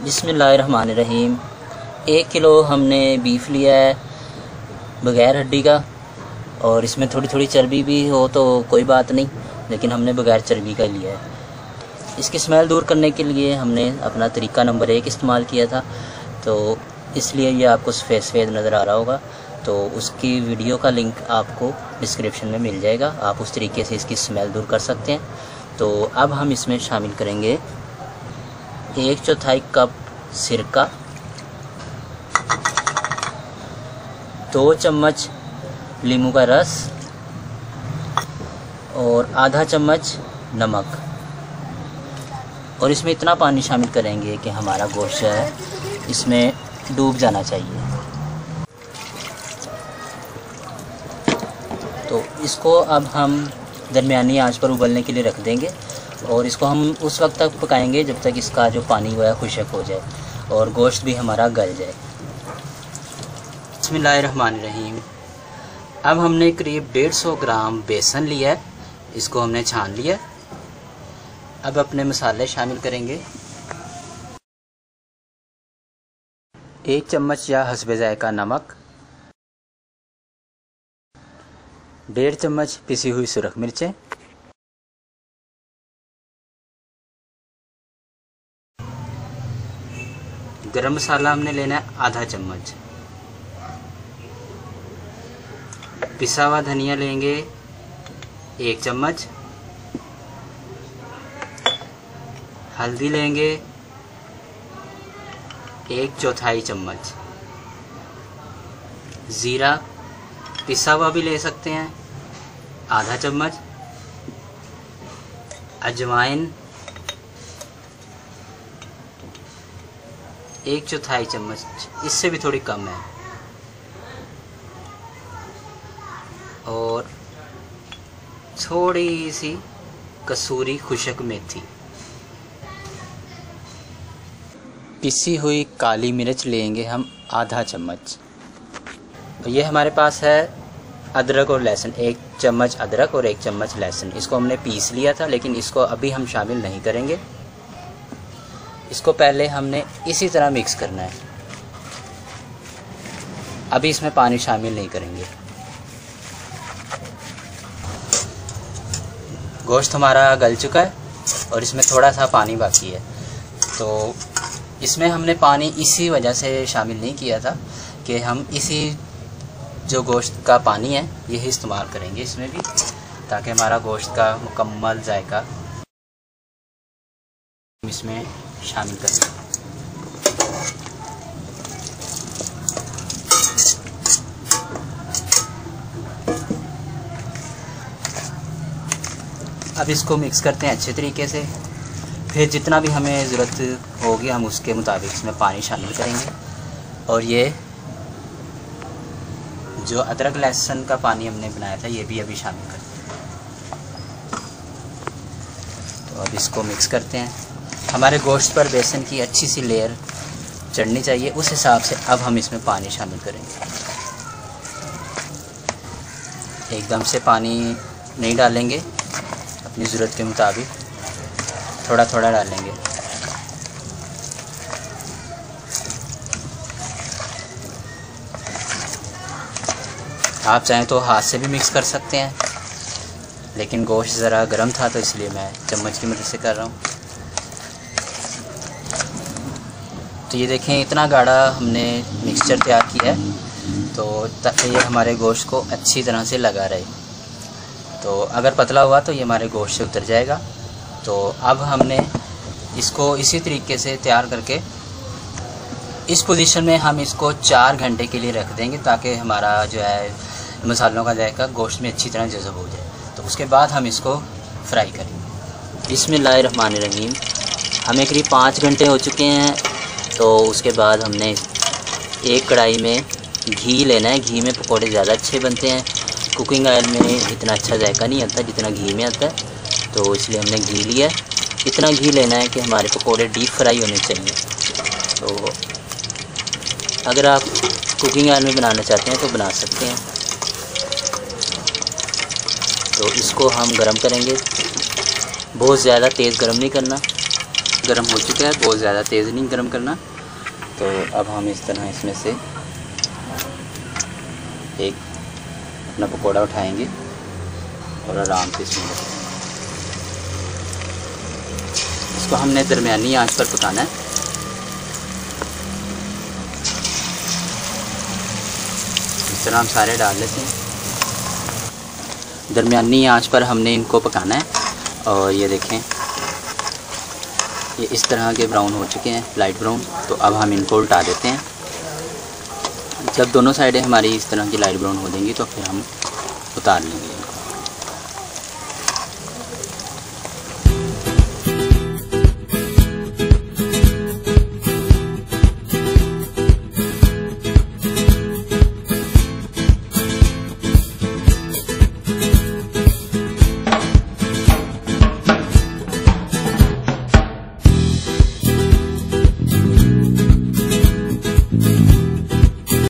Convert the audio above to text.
बिस्मिल्लाहिर्रहमानिर्रहीम। 1 किलो हमने बीफ लिया है बग़ैर हड्डी का, और इसमें थोड़ी थोड़ी चर्बी भी हो तो कोई बात नहीं, लेकिन हमने बग़ैर चर्बी का लिया है। इसकी स्मेल दूर करने के लिए हमने अपना तरीका नंबर 1 इस्तेमाल किया था, तो इसलिए ये आपको सफ़ेद नज़र आ रहा होगा। तो उसकी वीडियो का लिंक आपको डिस्क्रिप्शन में मिल जाएगा, आप उस तरीके से इसकी स्मेल दूर कर सकते हैं। तो अब हम इसमें शामिल करेंगे 1/4 कप सिरका, 2 चम्मच नींबू का रस और आधा चम्मच नमक। और इसमें इतना पानी शामिल करेंगे कि हमारा गोश्त है इसमें डूब जाना चाहिए। तो इसको अब हम दरमियानी आंच पर उबलने के लिए रख देंगे, और इसको हम उस वक्त तक पकाएंगे जब तक इसका जो पानी हुआ है खुश्क हो जाए और गोश्त भी हमारा गल जाए। बिस्मिल्लाहिर्रहमानिर्रहीम। अब हमने करीब 150 ग्राम बेसन लिया है, इसको हमने छान लिया। अब अपने मसाले शामिल करेंगे। 1 चम्मच या हस्बे ज़ायका नमक, 1.5 चम्मच पिसी हुई सुरख मिर्चें, गरम मसाला हमने लेना है आधा चम्मच, पिसा हुआ धनिया लेंगे 1 चम्मच, हल्दी लेंगे 1/4 चम्मच, ज़ीरा पिसा हुआ भी ले सकते हैं आधा चम्मच, अजवाइन 1/4 चम्मच, इससे भी थोड़ी कम है, और थोड़ी सी कसूरी खुशक मेथी। पिसी हुई काली मिर्च लेंगे हम आधा चम्मच। ये हमारे पास है अदरक और लहसुन, 1 चम्मच अदरक और 1 चम्मच लहसुन। इसको हमने पीस लिया था, लेकिन इसको अभी हम शामिल नहीं करेंगे। इसको पहले हमने इसी तरह मिक्स करना है, अभी इसमें पानी शामिल नहीं करेंगे। गोश्त हमारा गल चुका है और इसमें थोड़ा सा पानी बाकी है, तो इसमें हमने पानी इसी वजह से शामिल नहीं किया था कि हम इसी जो गोश्त का पानी है यही इस्तेमाल करेंगे इसमें भी, ताकि हमारा गोश्त का मुकम्मल जायका इसमें शामिल करें। अब इसको मिक्स करते हैं अच्छे तरीके से। फिर जितना भी हमें ज़रूरत होगी हम उसके मुताबिक इसमें पानी शामिल करेंगे। और ये जो अदरक लहसुन का पानी हमने बनाया था ये भी अभी शामिल करते हैं। तो अब इसको मिक्स करते हैं। हमारे गोश्त पर बेसन की अच्छी सी लेयर चढ़नी चाहिए, उस हिसाब से अब हम इसमें पानी शामिल करेंगे। एकदम से पानी नहीं डालेंगे, अपनी ज़रूरत के मुताबिक थोड़ा थोड़ा डालेंगे। आप चाहें तो हाथ से भी मिक्स कर सकते हैं, लेकिन गोश्त ज़रा गर्म था तो इसलिए मैं चम्मच की मदद से कर रहा हूँ। तो ये देखें, इतना गाढ़ा हमने मिक्सचर तैयार किया है, तो ताकि ये हमारे गोश्त को अच्छी तरह से लगा रहे। तो अगर पतला हुआ तो ये हमारे गोश्त से उतर जाएगा। तो अब हमने इसको इसी तरीके से तैयार करके इस पोजीशन में हम इसको 4 घंटे के लिए रख देंगे, ताकि हमारा जो है मसालों का जायका गोश्त में अच्छी तरह जज़ब हो जाए। तो उसके बाद हम इसको फ्राई करेंगे। बिस्मिल्लाहिर्रहमानिर्रहीम। हमें करीब 5 घंटे हो चुके हैं। तो उसके बाद हमने एक कढ़ाई में घी लेना है। घी में पकौड़े ज़्यादा अच्छे बनते हैं, कुकिंग ऑयल में इतना अच्छा जायका नहीं आता जितना घी में आता है, तो इसलिए हमने घी लिया है। इतना घी लेना है कि हमारे पकौड़े डीप फ्राई होने चाहिए। तो अगर आप कुकिंग ऑयल में बनाना चाहते हैं तो बना सकते हैं। तो इसको हम गरम करेंगे, बहुत ज़्यादा तेज़ गरम नहीं करना, गर्म हो चुका है, बहुत ज़्यादा तेज़ नहीं गर्म करना। तो अब हम इस तरह इसमें से एक अपना पकौड़ा उठाएंगे और आराम से इसमें रखेंगे। इसको हमने दरमियानी आंच पर पकाना है। इस तरह हम सारे डाल लेते हैं। दरमियानी आंच पर हमने इनको पकाना है। और ये देखें, ये इस तरह के ब्राउन हो चुके हैं, लाइट ब्राउन। तो अब हम इनको उल्टा देते हैं। जब दोनों साइडें हमारी इस तरह की लाइट ब्राउन हो जाएंगी तो फिर हम उतार लेंगे।